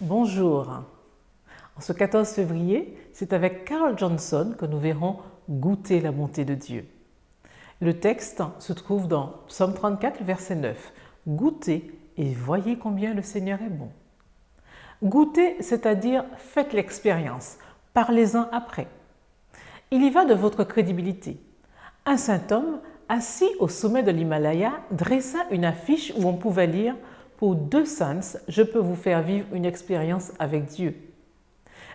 Bonjour. En ce 14 février, c'est avec Carl Johnson que nous verrons goûter la bonté de Dieu. Le texte se trouve dans Psaume 34, verset 9. Goûtez et voyez combien le Seigneur est bon. Goûtez, c'est-à-dire faites l'expérience, parlez-en après. Il y va de votre crédibilité. Un saint homme, assis au sommet de l'Himalaya, dressa une affiche où on pouvait lire « Pour 2 cents, je peux vous faire vivre une expérience avec Dieu ».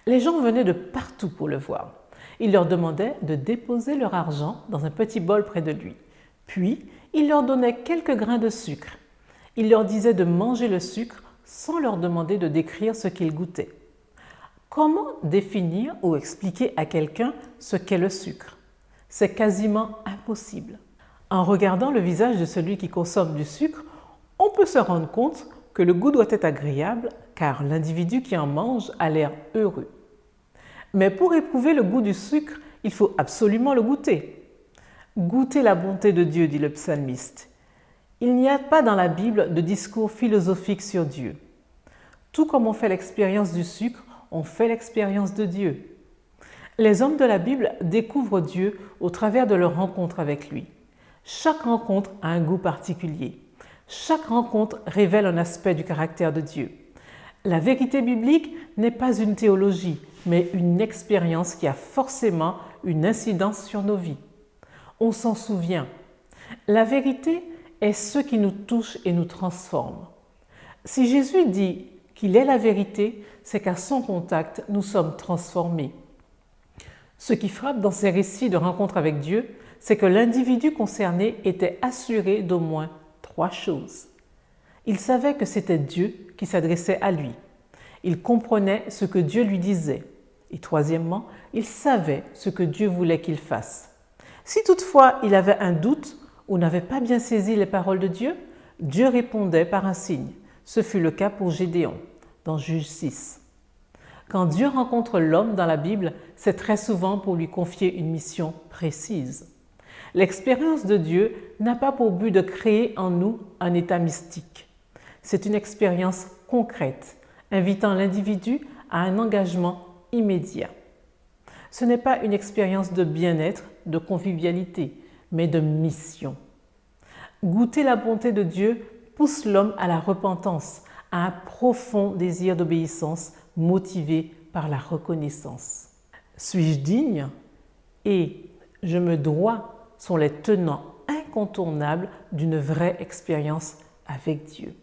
Les gens venaient de partout pour le voir. Il leur demandait de déposer leur argent dans un petit bol près de lui. Puis, il leur donnait quelques grains de sucre. Il leur disait de manger le sucre sans leur demander de décrire ce qu'ils goûtaient. Comment définir ou expliquer à quelqu'un ce qu'est le sucre? C'est quasiment impossible. En regardant le visage de celui qui consomme du sucre, on peut se rendre compte que le goût doit être agréable car l'individu qui en mange a l'air heureux. Mais pour éprouver le goût du sucre, il faut absolument le goûter. Goûtez la bonté de Dieu, dit le psalmiste. Il n'y a pas dans la Bible de discours philosophique sur Dieu. Tout comme on fait l'expérience du sucre, on fait l'expérience de Dieu. Les hommes de la Bible découvrent Dieu au travers de leur rencontre avec lui. Chaque rencontre a un goût particulier. Chaque rencontre révèle un aspect du caractère de Dieu. La vérité biblique n'est pas une théologie, mais une expérience qui a forcément une incidence sur nos vies. On s'en souvient. La vérité est ce qui nous touche et nous transforme. Si Jésus dit qu'il est la vérité, c'est qu'à son contact, nous sommes transformés. Ce qui frappe dans ces récits de rencontre avec Dieu, c'est que l'individu concerné était assuré d'au moins 3 choses. Il savait que c'était Dieu qui s'adressait à lui. Il comprenait ce que Dieu lui disait. Et troisièmement, il savait ce que Dieu voulait qu'il fasse. Si toutefois il avait un doute ou n'avait pas bien saisi les paroles de Dieu, Dieu répondait par un signe. Ce fut le cas pour Gédéon, dans Juge 6. Quand Dieu rencontre l'homme dans la Bible, c'est très souvent pour lui confier une mission précise. L'expérience de Dieu n'a pas pour but de créer en nous un état mystique. C'est une expérience concrète, invitant l'individu à un engagement immédiat. Ce n'est pas une expérience de bien-être, de convivialité, mais de mission. Goûter la bonté de Dieu pousse l'homme à la repentance, à un profond désir d'obéissance motivé par la reconnaissance. Suis-je digne? Et je me dois sont les tenants incontournables d'une vraie expérience avec Dieu.